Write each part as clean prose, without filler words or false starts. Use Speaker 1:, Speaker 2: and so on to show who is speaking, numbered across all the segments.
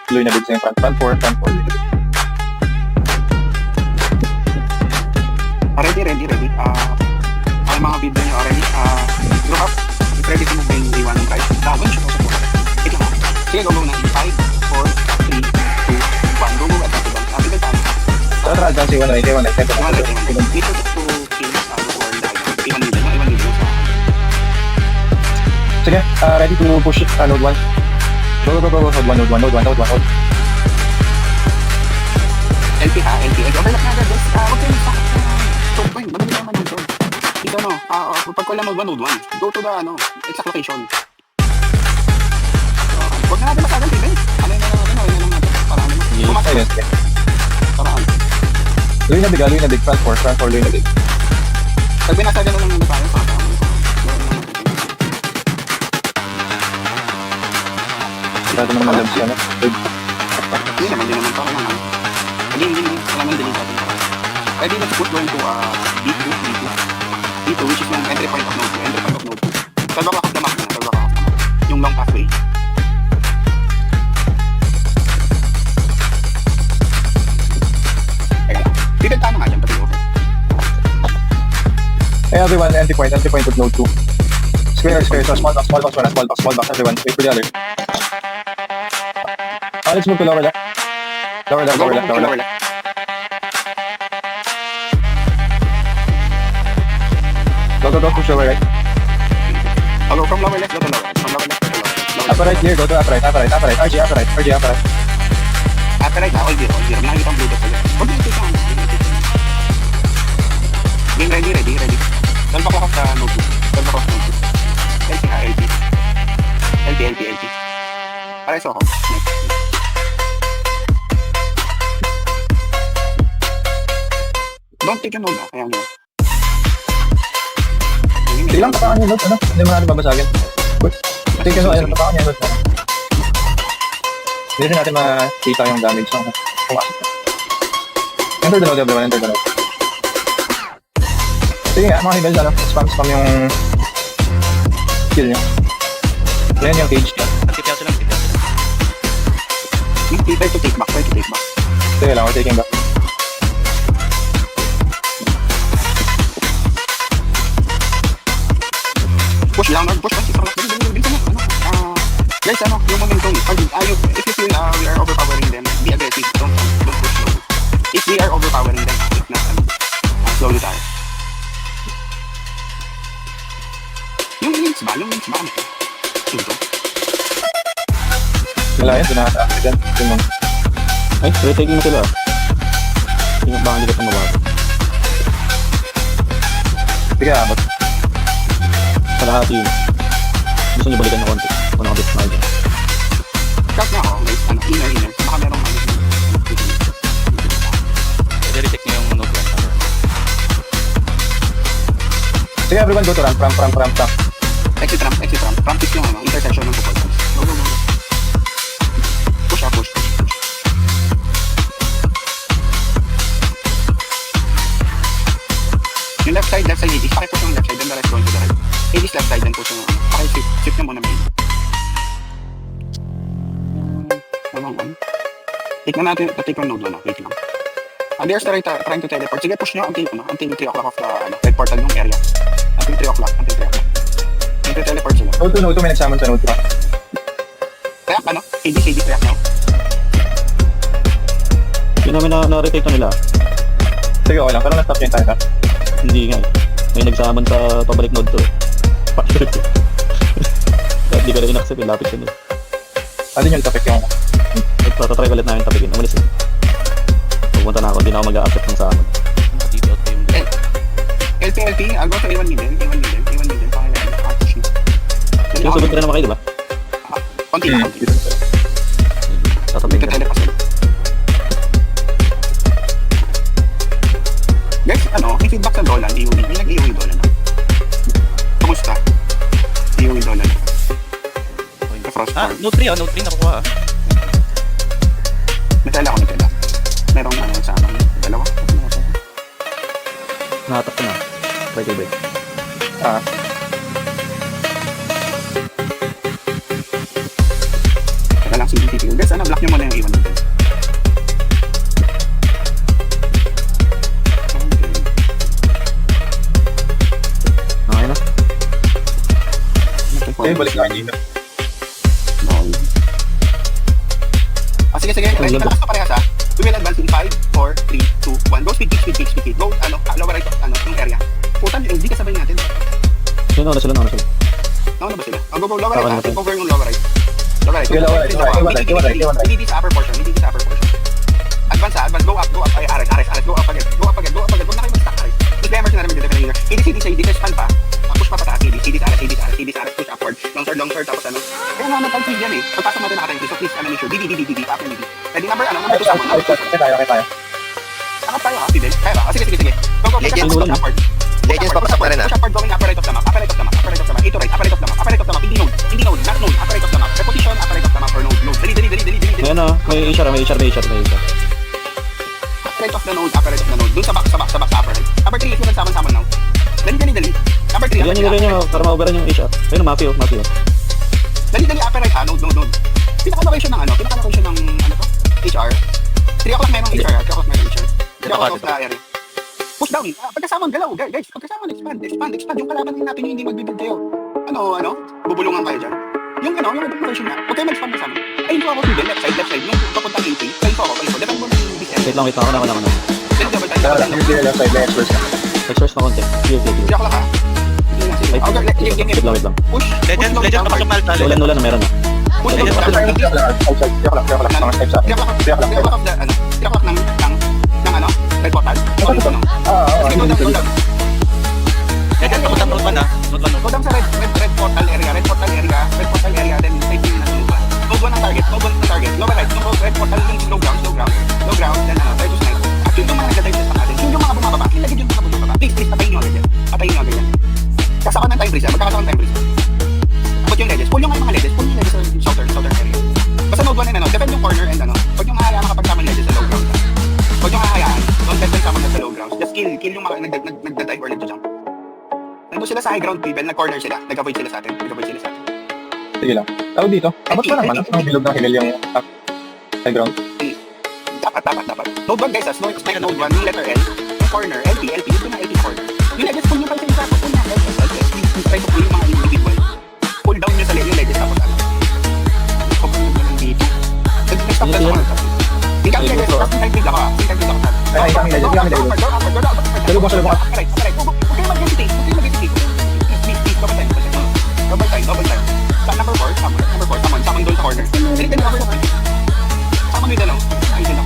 Speaker 1: Luloy na big sa yung front 4, front 4.
Speaker 2: Ready. Ang mga video nyo already. Group up. If ready to move yung D1 and right. Down, shoot also po. Ito na. Sige, go na. 5, 4, 3, 2, 1. Go at that one. At the time.
Speaker 1: So, tara, dyan si 1 right, 1 right.
Speaker 2: Dito to kills before the item. Iwan nila sa.
Speaker 1: Sige, ready to push node 1. Go, node 1.
Speaker 2: LP ha, LP. Overlap na agad. Huwag kayo sa sword point. Madali naman yung sword. Ito pag ko lang node 1. Go to the exact location. Huwag na natin masagal, Steven. Ano yung lang natin. Para
Speaker 1: Yes.
Speaker 2: Paraan.
Speaker 1: Luloy na big, front 4, luloy na big.
Speaker 2: Pag binasagal na lang tayo, sa
Speaker 1: Dito naman labs yan.
Speaker 2: Hindi naman. Para naman. Hindi. Kailangan din natin. Ready na put going to D2, which is yung entry point of node 2. Salva ka of the map na. Yung long pathway. Pipil tayo nga dyan, pati over.
Speaker 1: Hey everyone, entry point of node 2. Square, so small box, everyone. Wait for the other. Let's move to lower left. Lower left. Go, push lower right.
Speaker 2: I'll go from lower left, go to lower right.
Speaker 1: Upper right here, go to upper right. RG, upper right.
Speaker 2: After right, all zero. Nakikita ang blue dot agad. Huwag nyo tika. Game ready. Salva ko sa node 2. LP ha, LP. Pares ako. Don't take a node ha. Ayan yun.
Speaker 1: Sige lang, tapakan yung notes, Hindi mo natin babasagin. Good. Take yung notes, tapakan yung notes. Hindi rin natin makita yung damage ng pumasok. Enter the node, everyone. Sige nga, mga hibels, spam yung skill nyo. Yan yung cage.
Speaker 3: Nagtipyaso lang.
Speaker 2: Try to take back.
Speaker 1: Sige lang, we're taking back.
Speaker 2: Push lang. Guys, yung momentum, if you feel we are overpowering them, be aggressive, don't push slow. If we are overpowering them, if not, slowly tayo. Yung links ba? Ito.
Speaker 1: Wala yan, dinakataas ka dyan.
Speaker 4: Ay, retaking na sila. Tingnan baka hindi ka tumawag.
Speaker 1: Sige, abot.
Speaker 4: Kalahati yun. Gusto nyo balikan ng konti. Kung nakabit na kayo dyan.
Speaker 2: Start na ako, guys. Inner. Baka merong
Speaker 3: Pwede retake nyo yung node 1.
Speaker 1: Sige, everyone, go to ramp.
Speaker 2: Exit ramp. Ramp is yung intersection ng support. Go. Push. Yung left side, Hades. Pakipush yung left side, then the rest going to the right. Hades left side, then push yung Pakisip na muna main. Take na natin, take yung node 1 wait lang. They are trying to teleport. Sige, push nyo until 3 o'clock of the red portal yung area. Until 3 o'clock. Until teleport sila.
Speaker 1: Node 2, may nagsamon sa node 2.
Speaker 2: React Hades react now.
Speaker 4: Yun namin na-retake na nila.
Speaker 1: Sige, okay lang. Pero na-stop yung time.
Speaker 4: Hindi nga. May nagsaman sa pabalik node 2. Pakirip ko. Kahit di ka rin in-accept, lapit ka nila.
Speaker 1: Alin yung topic yung
Speaker 4: Tatry ulit namin tapikin. Umalis eh. Pupunta na ako, hindi na ako mag-a-accept ng sa amin.
Speaker 3: Dito out yung
Speaker 2: LP, go to A1 middle. Push nyo.
Speaker 4: Sinusugod ka na naman kayo, di ba?
Speaker 2: Konti lang.
Speaker 4: Tatapin ka.
Speaker 2: Teleport sila. Guys, may feedback sa Dolan, EOE. May nag-EOE Dolan. Kumusta? EOE Dolan. The Frostborn.
Speaker 3: node 3 nakukuha.
Speaker 2: May tela. Merong sa amin. Dalawa.
Speaker 4: Nahatak ko na. Break.
Speaker 2: Teka lang, CCTV. Sige, guys, block nyo muna yung A1 middle.
Speaker 4: Okay na.
Speaker 1: Okay, balik na dito.
Speaker 2: Sige. Ready na last na parehas ha. We will advance in 5, 4, 3, 2, 1. Go speed. Go, lower right, yung area. Putan, hindi kasabay natin.
Speaker 4: Sino na sila?
Speaker 2: Nauna ba sila? Go, lower right, take over yung lower right. Lower right.
Speaker 1: Sige, lower right. Iwan right.
Speaker 2: Hindi sa upper portion. Advance, go up. Ay, Ares, go up again. Huwag na kayo mag-stack, Ares. Disclaimer na namin dito kanina. AD, span pa. Push pa pataas, AD, Ares, push upward. Long third, tapos ano. Kaya nga nag-feed yan eh. Pagpasok natin nakatayin, so please, make sure. DD, after DD. Ready, number 2 sa muna.
Speaker 1: Okay tayo.
Speaker 2: Akap tayo ha, Fidel. Kaya ba? Sige. Go,
Speaker 5: Legends
Speaker 2: push upward.
Speaker 5: Legends, papasok na rin
Speaker 2: Push upward, going upper right of the map. Upper right of the map. Ito right, upper right of the map. Hindi node, not node. Upper right of the map. Reposition, upper right of the map or node. Dali.
Speaker 4: Ayan na, may HR.
Speaker 2: Upper right of the node. Dun sa back, upper right. Number 3, if you nagsama-sama now. Dali. Number 3,
Speaker 4: Yan nyo, para ma-overan yung HR. Ayun, mafia.
Speaker 2: Dali, upper right ha, node. Pinaka-location ng HR. 3 o'clock merong HR. 3 o'clock na area. Push down. Pagkasamang galaw, guys. Pagkasamang expand. Yung kalaban natin yung hindi magbibig kayo. Bubulungan kayo dyan. Yung version na. Huwag kayo mag-spam kasama. Ayun po ako to the left side. Yung papuntang 80. Kayo po. Depende mo ng distance.
Speaker 4: Wait lang. Ako na.
Speaker 2: Then double time.
Speaker 1: Sige, left side, left first.
Speaker 4: Express na konti. Sige.
Speaker 2: 3 o'clock ha.
Speaker 4: Wait lang.
Speaker 2: Push.
Speaker 3: Legend, kapasok na tali.
Speaker 4: Nulan na meron na.
Speaker 2: Push.
Speaker 3: Legend,
Speaker 2: Outside. 3 o'clock of red portal. Sige, go down.
Speaker 3: Legend, papunta road 1 ha.
Speaker 2: Go down sa red portal area, then 18 na sa node 1. Node 1 ang target. Lower right, red portal yung low ground, then try to snipe. Actually, yung mga nag-dive sa natin, yung mga bumababa, ilagay yung mga bumababa. Please, patayin nyo agad yan. Kasaka ng time freeze, magkakasaka ng time freeze. Put yung ledges, pull yung mga ledges sa southern area. Basta node 1 and defend yung corner and huwag yung hayaan makapagsama ledges sa low ground. Huwag yung hayaan, don't defend someone sa low ground. Just kill yung mga nagda-dive or nagda-jump. Nandun sila sa high ground people, nag-corner sila, nag-avoid sila sa atin.
Speaker 1: Sige lang. Tawag dito. Abot pa naman. Ang bilog ng hill yung high ground.
Speaker 2: Dapat. Node 1 guys, node 1, yung letter L, yung corner, LP, ito na LP corner. Yung ledges, pull nyo pa sa isa, pull na, try to pull yung mga individual. Pull down nyo sa yung ledges, tapos pull nyo lang dito. Nag-stop ka sa corner. Hindi kami ledges, tapos time freeze ako.
Speaker 1: Ay, kami ledges. Salubong.
Speaker 2: Alright. Huwag kayo mag-hesitate. Please, double time. Sa number 4, summon doon sa corner. Dali, cover na. Summon nyo dalaw. Ay, dalaw.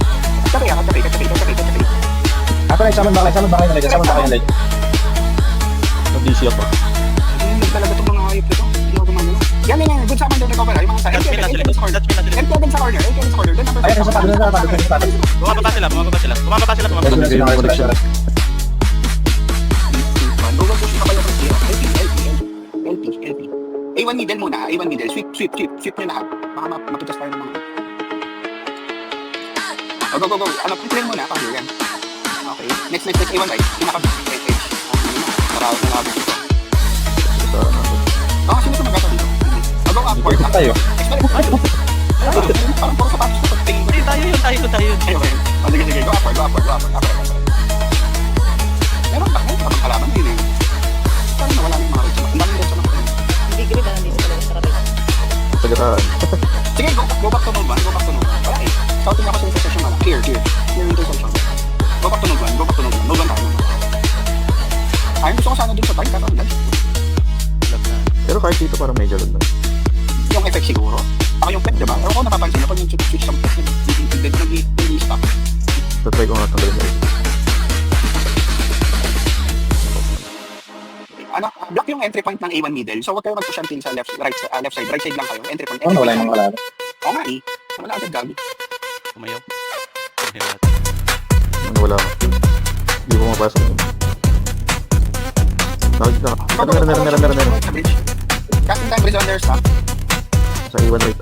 Speaker 2: Kapay.
Speaker 1: Saman ba kayo ng ledges?
Speaker 4: Nag-DC ako.
Speaker 2: Talaga itong mga hayop nito. Hindi ako gumagano. Yan. Good summon doon recover. Yung mga sa
Speaker 3: Touch pin na sila.
Speaker 2: MTL sa corner. Then number 5.
Speaker 1: Ay, sa tabi.
Speaker 3: Bumababa sila.
Speaker 2: LP. A1 middle muna. Sweep nyo lahat. Baka mapitas tayo ng mga. Go. Clear muna. Pakir yan. Okay. Next. A1 right. Pinaka-edge. Marami dito. Sino sa magkata dito? Go upward.
Speaker 1: Tayo.
Speaker 2: Parang puro sapatos ko.
Speaker 3: Tayo yun.
Speaker 2: Sige. Go upward. Meron ba? Parang kalaban na yun eh. Parang nawala na yung mga rito. Ang daming rito na.
Speaker 6: Hindi grid na nandito talaga sa kapit.
Speaker 4: Pagkataan.
Speaker 2: Sige, go back to node 1. Wala eh. Shouting ako sa intersection na lang. Clear yung intersection. Go back to node 1. Node 1 tayo. Ayun, gusto ko sana dun sa target. Kaso ang dali.
Speaker 4: Pero kahit dito parang major lang.
Speaker 2: Yung effect siguro. Ako yung pet, diba? Pero ako napapansin na pag yung switch sa pet, nag-i-stop.
Speaker 4: Tatry ko nga tanggalin na rin.
Speaker 2: Block yung entry point ng A1 middle. So, huwag kayo mag-push until sa left side. Right side lang kayo. Entry point.
Speaker 1: Wala yung mga kalaban.
Speaker 2: Oo nga eh. Wala agad gagi.
Speaker 3: Kumayaw.
Speaker 4: Wala ako. Hindi ko mapasok. Meron.
Speaker 2: Casting time is on their stop.
Speaker 4: Sa iwan right.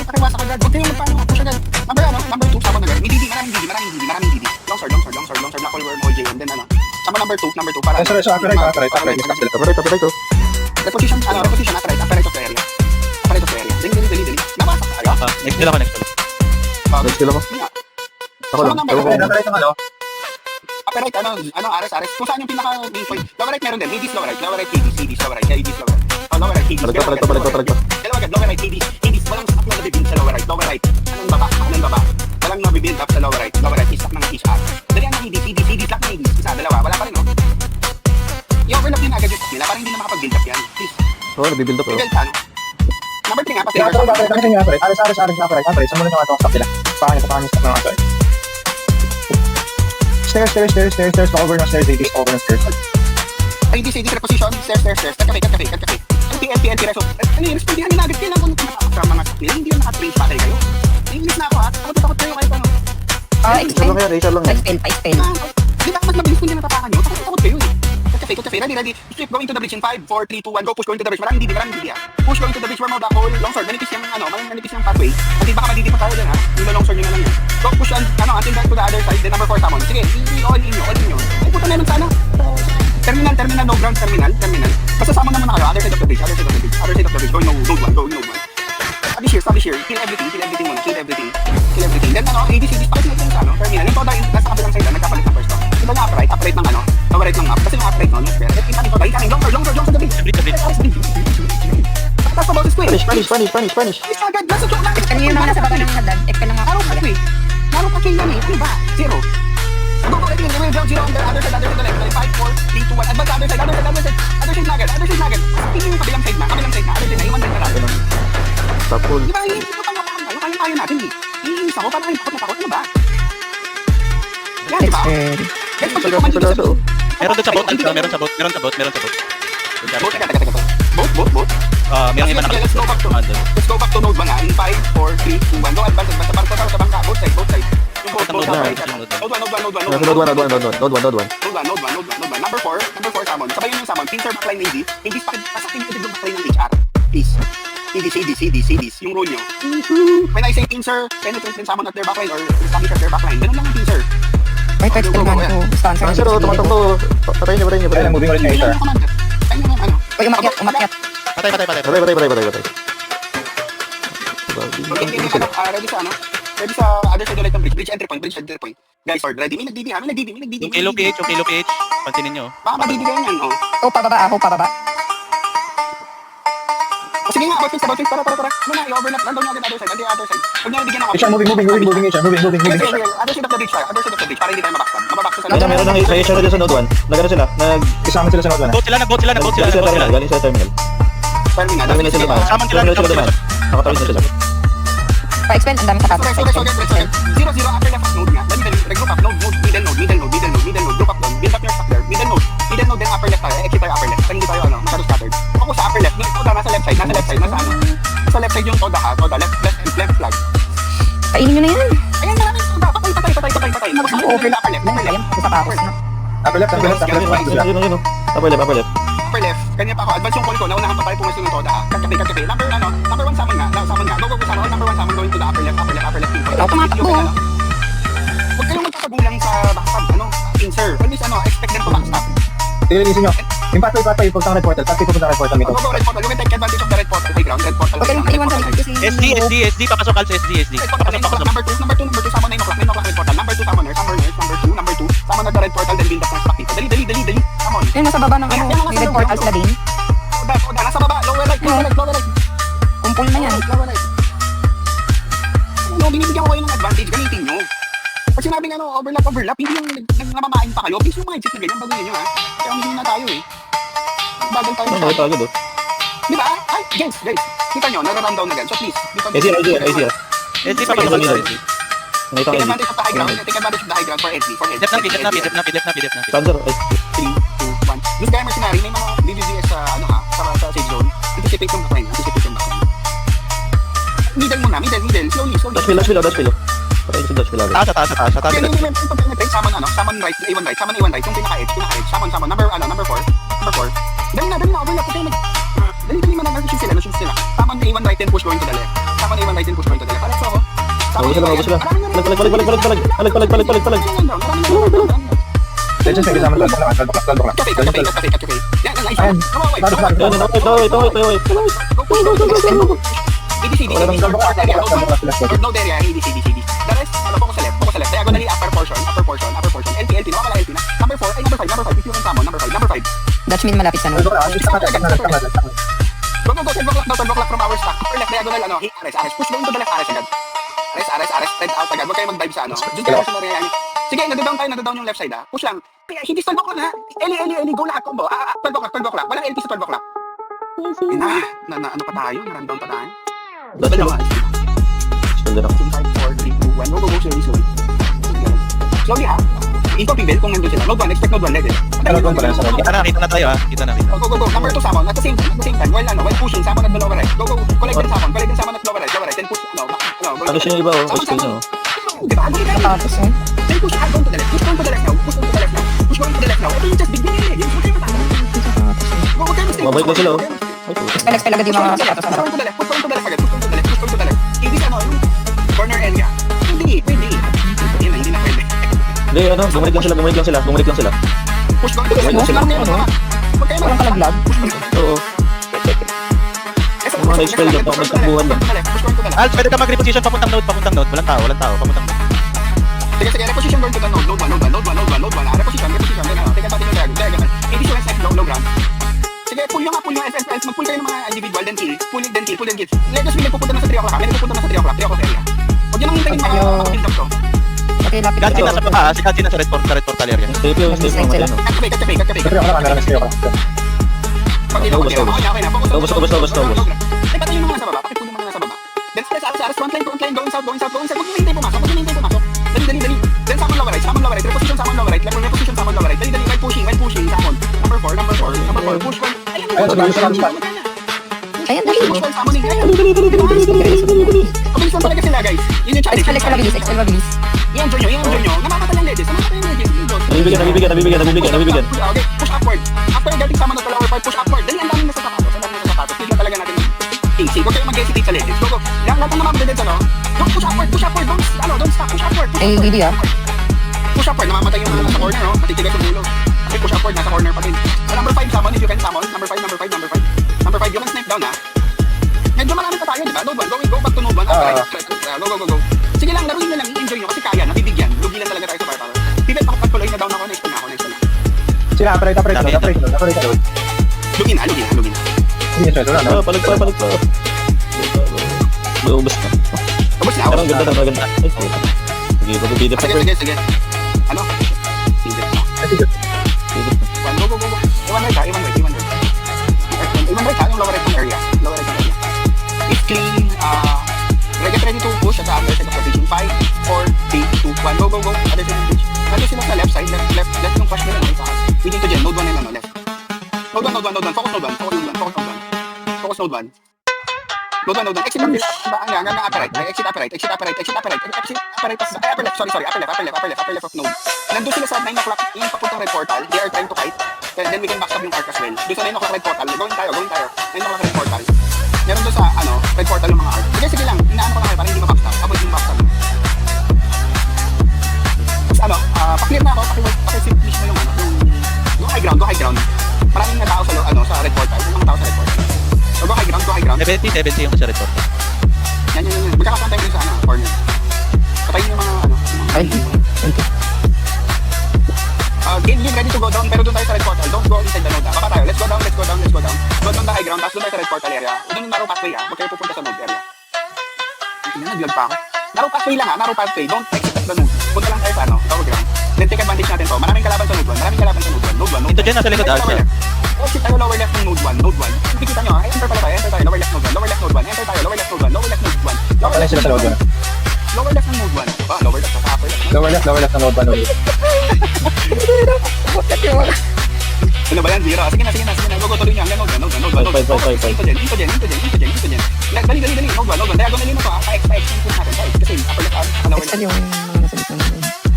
Speaker 2: Pakiwasak agad. Huwag kayong magpaano. Push agad. Number 2, sabon agad. May DD. Maraming DD. Long sword. Black hole worm, OJ. And then sama number 2 para.
Speaker 1: Sorry, upper right.
Speaker 4: Tapos ito.
Speaker 2: Reposition, upper right of the area. Dali. Nawasak tayo.
Speaker 3: Next nila ako.
Speaker 4: Skill ako.
Speaker 2: Yun nga.
Speaker 4: Ako lang.
Speaker 2: Number
Speaker 4: Ewan ko.
Speaker 1: Okay, nataray ng ano?
Speaker 2: Upper right, Ares. Kung saan yung pinaka main point. Lower right meron din. Hades, lower right. Lower right, Hades, lower right. Hades, lower right. Oh, lower right, Hades.
Speaker 4: Palag ko.
Speaker 2: Dalawa agad, lower right, Hades. Walang stock na nabibuild sa lower right. Lower right. Anong baba? Walang nabibuild up sa lower right. Lower right, stock ng HR. Dali ang Hades, lock ng Hades. Isa, dalawa. Wala pa rin, no? I-overlap din agad yung stock nila para hindi na makapag-build up yan. Please.
Speaker 4: Oo, nagbibuild up.
Speaker 2: Build ano? Number 3 nga, pati
Speaker 1: Kaya nataray, nataray. Ares. Saan mo na naman itong stop nila? Pakan yung stop ng nataray. Stairs. Over ng stairs, Hades. Over ng stairs.
Speaker 2: Hades, reposition. Stairs. Cut cafe. NP, reso. Ano yun? Respondihan nila agad. Kailangan kung nakakot sa mga stock nila. Hindi yung naka-trace pa kayo. Naiinis na ako, ha? Takot kayo kahit ano.
Speaker 4: Isa lang yan, isa lang yan.
Speaker 6: Pa-spell.
Speaker 2: Di ba mas mabilis kung hindi natapakan nyo? Takot kayo eh. Cut cafe. Ready. Strip going to the bridge in 5, 4, 3, 2, 1. Go, push going to the bridge. Maraming didi ah. Push going to the bridge, warm out the hole. Long sword. Manipis yung pathway. Hindi baka madidi pa tayo dyan ha. Hindi long sword nyo na lang yan. Go, push until back to the other side. Then number 4 summon. Sige, all in nyo. Ay puta meron sana. Terminal, no ground, terminal. Basta summon naman na kayo. Other side of the bridge. Going node 1. Establish here. Kill everything muna. Kill everything. Then ADC, pakit natin sa terminal. Yung toda, nasa kabilang side, nagkapalit ng first stop. Ito yung upright ng lower right ng up. Kasi yung upright nun, yung square. Ito yung toda, long sword sa the bridge. Tapos pa boses ko eh.
Speaker 4: Spanish.
Speaker 2: Is agad, nasa joke lang.
Speaker 6: Ano yung mga nasa baba ng hagdan? Ekpel lang ako.
Speaker 2: Laro pa kayo yan eh. Ano ba? 0. Go, ground 0 on the other side left. 5, 4, 3, 2, 1. Advance other side. Other side na agad. Tingin yung kabilang side na. Other side na. Iwan din na lang.
Speaker 4: Tapol.
Speaker 2: Di ba, hindi ko pang tayo. Kaya natin eh. Iinis ako, parang takot. Ano ba? Yan, di ba? Guys, pag ikaw mandito sa boat.
Speaker 3: Meron doon sa boat. Meron sa boat.
Speaker 2: Boat.
Speaker 3: Merong iba na
Speaker 2: Let's go back to node 1 in 5, 4, 3, 2, 1. Go advance. Parang sa bangka. Both side. Yung boat
Speaker 3: Node
Speaker 2: Node 1. Number 4 summon. Sabay yun yung summon. Pincer backline AD. Hindi pasakin yung yung backline ng HR. Please. ADs. Yung role nyo. When I say pincer, penetrate and summon at their backline or establish at their backline. Ganun lang yung pincer.
Speaker 6: Wait, spell man ko. Sponsor.
Speaker 4: Sir, tumatakbo. Patayin niyo.
Speaker 1: Ayun, moving ulit yung HR.
Speaker 2: Ayun yung ano.
Speaker 6: Uy, umakyat.
Speaker 3: Patay.
Speaker 4: Patay.
Speaker 2: Ready sa other side ulit ng bridge entry point. Guys, sword, ready? May nagdidi.
Speaker 3: Yung kilo PH. Pansinin nyo.
Speaker 2: Baka madidigayan yan, oh.
Speaker 6: Pababa.
Speaker 2: O sige nga, about face. Tara. Ano na, i-overlap. Nandun nyo agad other side. Huwag nyo nabigyan ng
Speaker 1: HR, moving HR.
Speaker 2: Sige, other side of the bridge, para hindi tayo mabaksan. Mababaksan sa lahat.
Speaker 4: Meron ng isa na sa node 1. Nagano sila?
Speaker 1: Isama sila sa node 1.
Speaker 3: Nag-boat sila.
Speaker 4: Galing sa terminal.
Speaker 2: Terminal
Speaker 4: Sila naman.
Speaker 3: Saman sila.
Speaker 4: Nakatawid na sila.
Speaker 6: Pa-expel, ang dami sa tapos.
Speaker 2: 0, upper left node nga. Then regroup up, node, middle node, group up down, build up your stock there, middle node, then upper left tayo, exit tayo upper left, para hindi tayo, masyado scattered. Ako sa upper left, yung toda, nasa left side, nasa left side yung toda left flag.
Speaker 6: Kainin nyo na yan.
Speaker 2: Ayan, maraming toda, patay. Upper left,
Speaker 6: Ayan, sa tapos.
Speaker 1: Upper left.
Speaker 4: Yun. Upper left.
Speaker 2: upper left, kanya pa ako, advance yung call ko, naunahan pa tayo pumesto ng toda, kat-cafe. Number 1 summon nga, go, summon, number 1 summon going to the upper left, pinpoint.
Speaker 6: Tumatakbo.
Speaker 2: Huwag kayong magpapagulang sa backstab, pincer. Always, expect them to backstab.
Speaker 1: Tingnan nyo. Yung patay, pagpunta red portal. Patay pupunta red portal nito.
Speaker 2: Go, red portal. You can take advantage of the red portal playground.
Speaker 6: Huwag kayong maiwan sa likod kasi...
Speaker 3: SD. Papasok al sa SD.
Speaker 2: Number 2, summon 9 o'clock red portal. Number 2, summoner. Number 2, summon at the red portal, then build up ng stock dito. Dali. Summon.
Speaker 6: Yun, nasa baba ng may red portal sila din.
Speaker 2: Oda, nasa baba. Lower right.
Speaker 6: Kumpul na yan.
Speaker 2: Lower right. Binibigyan ko kayo ng advantage. Gamitin nyo. Pag sinabing overlap, hindi yung nagmamamain pa kayo. Please yung mindset na ganyan, baguhin nyo ha. Kaya hindi na tayo eh. Bagal tayo
Speaker 4: Ano
Speaker 2: sa...
Speaker 4: agad
Speaker 2: Di ba? Ay, guys. Kita nyo, nag-round down na gan. So please.
Speaker 4: Easy.
Speaker 3: SD papasok al sa SD.
Speaker 4: Nakita
Speaker 2: Take
Speaker 4: ko
Speaker 2: advantage of the high ground. Take advantage of the high ground for SD.
Speaker 3: Dep na.
Speaker 4: Panzer.
Speaker 2: 3, 2, 1. Loose guy mercenary, may mga BBBS sa sa safe zone. Anticipate yung backline. Middle muna. Slowly.
Speaker 4: Dash below. Patay si Dash below.
Speaker 3: Taas.
Speaker 2: Kaya yung penetrate, summon right, A1 right, summon yung pinaka-edge, summon, number 4. Dali na, overlap, dali mo na, nag-shoot sila. Summon A1 right, then push going to the left. Parang so ako.
Speaker 4: Maubos sila. Palag.
Speaker 1: Legends, may kasama 12 o'clock.
Speaker 2: Cafe. Yan, nice.
Speaker 1: Ayan.
Speaker 2: Wait.
Speaker 4: Wait.
Speaker 2: ABCD,
Speaker 4: Wala nang
Speaker 2: node area,
Speaker 1: Left.
Speaker 2: node area, ABCD, ABCD. The rest, focus sa left. Diagonally, upper portion. LP, nawawala LP na. Number 4, ay number 5, if you can summon, number 5.
Speaker 6: Dutch mean malapit sa node.
Speaker 2: Go, turn block from our stack. Upper left, diagonal, Ares. Push go into the left, Ares agad. Ares, spread out agad. Huwag kayo mag-dive sa Doon tayo sa area. Sige, nado-down yung left side, Push lang. Hindi 12 o'clock na. Eli, go lahat combo. 12 o'clock. Walang LP sa 12 o'clock. Ano pa tayo? Narandown pa tayo? Dalawa.
Speaker 4: Spell na.
Speaker 2: 5, 4, 3, 2, 1. Go, slowly. Slowly, ha? Info Pivel kung nandun sila. Node 1, expect node 1 level.
Speaker 1: Node 1 pala sa node.
Speaker 3: Kita na tayo ha. Kita na.
Speaker 2: Go. Number 2 summon. At the same time, while pushing, summon at the lower right. Go. Collect din summon at lower right. Then push,
Speaker 4: Ano siya yung iba, oh? Explain na, oh.
Speaker 2: Diba?
Speaker 6: Tapos eh.
Speaker 2: Then push down to the left. Push down to the left now. Ito yung just big minute. Huwag kayo matalo. Huwag kayo mistake.
Speaker 4: Mabait na sila, oh. Ay, puto.
Speaker 6: Spell agad yung mga sapatos sa
Speaker 2: Push
Speaker 6: node.
Speaker 2: down to the left. Push down to the left agad. Hindi sa yung corner area. Hindi. Hindi na pwede.
Speaker 4: Hindi, bumalik lang sila.
Speaker 2: Push down to the left.
Speaker 6: Push lang yun,
Speaker 2: Huwag kayo
Speaker 6: Walang kalaglag.
Speaker 4: Oo. Yung mga na-spell doon, nagtakbuhan lang.
Speaker 3: Al, pwede ka mag-reposition papuntang node. Walang tao. Papuntang node.
Speaker 2: Sige, reposition going to the node 1. Reposition. Take advantage ng diagonal. 80 seconds next, low ground. Sige, pull nyo FFS. Mag-pull kayo ng mga individual, then kill. Pull, then kill. Let us be nagpupunta na sa 3 o'clock. May nagpupunta na sa 3 o'clock area. Huwag nyo nang hintayin mga build up to.
Speaker 6: Okay, lapit
Speaker 3: Kanji
Speaker 6: ka.
Speaker 3: nasa baba ha. Si Kanji nasa red portal area.
Speaker 4: Stay yung matay, no?
Speaker 2: Kacapay.
Speaker 1: Pero ako naman, sige ako.
Speaker 2: Pag dito, okay na.
Speaker 4: Ubus.
Speaker 2: Ay, patayin mo muna sa baba. Pakipunin mo muna sa baba. Then Ares, front line, going south. Huwag nyo hintay pumasok. Dali. Then summon lower right. Reposition summon lower right. Dali. While pushing. Summon. Number 4. Push.
Speaker 1: Ayun, sabi ko.
Speaker 6: Ayan, dali mo.
Speaker 2: Push while summoning. Mabilis lang talaga sila, guys. Yun yung challenge.
Speaker 6: Expel mabilis.
Speaker 2: I-enjoy nyo. Namamatay ang ladies.
Speaker 4: Nabibigyan.
Speaker 2: Okay, push upward. After getting summon at the lower part, push upward. Dali, ang daming nasa sapatos. Tignan talaga natin yung easy. Huwag kayo mag-hesitate sa ladies. Go. Lahat ng namamatay din sa push upward. Don't stop. Push upward.
Speaker 6: Ay, BB
Speaker 2: Push upward. Namamatay yung mga nasa corner, matitigas yung ulo. Okay, push upward. Nasa corner pa din. Number 5, summon if you can summon. Number 5, you can snipe down, ha? Medyo marami pa tayo, di ba? Node 1, go back to node 1. Go. Sige lang, laruin nyo lang, i-enjoy nyo kasi kaya, nabibigyan. Lugi lang talaga tayo sa firepower. Pipet, makapagtuloy na down ako, next na.
Speaker 1: Sila, operate.
Speaker 2: Lugi na.
Speaker 1: Hindi, sweat, wala na.
Speaker 4: Palag pa. Ubus na.
Speaker 2: Tapos na,
Speaker 4: Pero ang ganda. Ay, puto. Sige, pag-bidip pa.
Speaker 2: Sige. Ano? Pipet na. Go. Iwan right, ha? Yung lower right area. It's clean. Get ready to push at the other side of the bridge. 5, 4, 3, 2, 1. Go. Other side of the bridge. Nandun sila sa left side. Left yung push nila. We need to gen. Node 1 nila, left. Node 1. Focus node 1. Exit from this. Upper right. Exit upper right. Upper left. Sorry. Upper left of node. Nandun sila sa 9 o'clock. Yung papuntang red portal. They are trying to fight. Then we can backstab yung arc as well. Doon sa 9 o'clock red portal. Going tayo. 9 o'clock red portal. Meron doon sa red portal yung mga arc. Sige lang. Inaano ko na kayo para hindi ma-backstab. Avoid yung backstab. Tapos pa-clear na ako. Paki-finish mo yung go high ground. Maraming na tao sa red portal. Yung mga tao sa red portal. So go high ground.
Speaker 3: 70 yung sa red portal.
Speaker 2: Yan. Magkakasantay ko sa corner. Patayin yung mga
Speaker 6: Ay,
Speaker 2: Game ready to go down, pero doon tayo sa red portal. Don't go inside the node. Baka tayo. Let's go down. Go down the high ground, tapos doon tayo sa red portal area. Doon yung narrow pathway, ha. Huwag kayo pupunta sa node area. Nag-vlog pa ako. Narrow pathway lang, ha. Narrow pathway. Don't exit the node. Punta lang tayo sa lower ground. Then take advantage natin to. Maraming kalaban sa node 1. Node 1.
Speaker 3: Ito dyan, nasa likod, Alpha.
Speaker 2: Exit tayo lower left ng node 1. Hindi kita nyo, ha. Enter pala tayo. Lower left node 1. Enter tayo. Lower left node 1.
Speaker 1: Kapalay sila sa node 1.
Speaker 2: Lower left ng node 1. Lower left. Sa upper left.
Speaker 1: Lower left na node 1.
Speaker 2: Ano ba yan? Zero. Sige na. Go, tuloy niyo. Node 1.
Speaker 4: Five.
Speaker 2: Into gen. Dali. Node 1. Diagonally na to, ha. Pa-X yung push natin. Kasi upper left, lower left.
Speaker 6: expel yung mga nasa likod.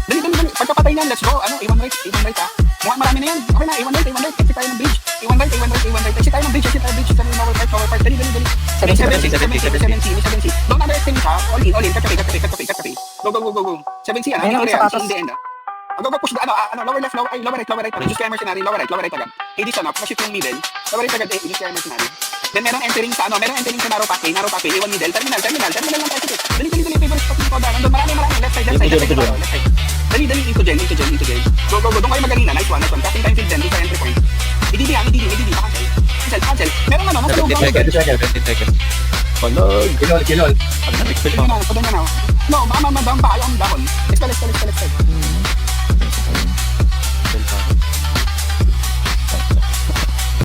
Speaker 2: Dali. Pagkapatay niyan, let's go. A1 right, ha. Marami na yan. Okay na, A1 right. Exit tayo ng bridge. A1 right. Exit tayo ng bridge. Sa lower part. Dali. 7C. Don't underestimate, ha. All in. Katapi. Go. 7C, ha.
Speaker 6: Ayun,
Speaker 2: Hindi
Speaker 6: sapatos.
Speaker 2: in the end, ha. Go push the, lower left, lower right. Use scammer scenario, lower right agad. AD siya, no? Push yung middle. Lower right agad, use scammer scenario. Then meron entering sa narrow pathway, A1 middle, terminal lang tayo sige. Dali, favorite spot yung Koda. Nandun, marami, left side. Dali, into gen. Go. Doon kayo magaling na, nice one. Casting time field din, dito sa entry point. EDD, cancel. Meron nasa loob.
Speaker 1: 20 seconds.
Speaker 4: Palag.
Speaker 1: Kilol.
Speaker 4: Expect pa.
Speaker 2: Pwede na. No, baka madam pa, ayaw ang dahon. Let's go.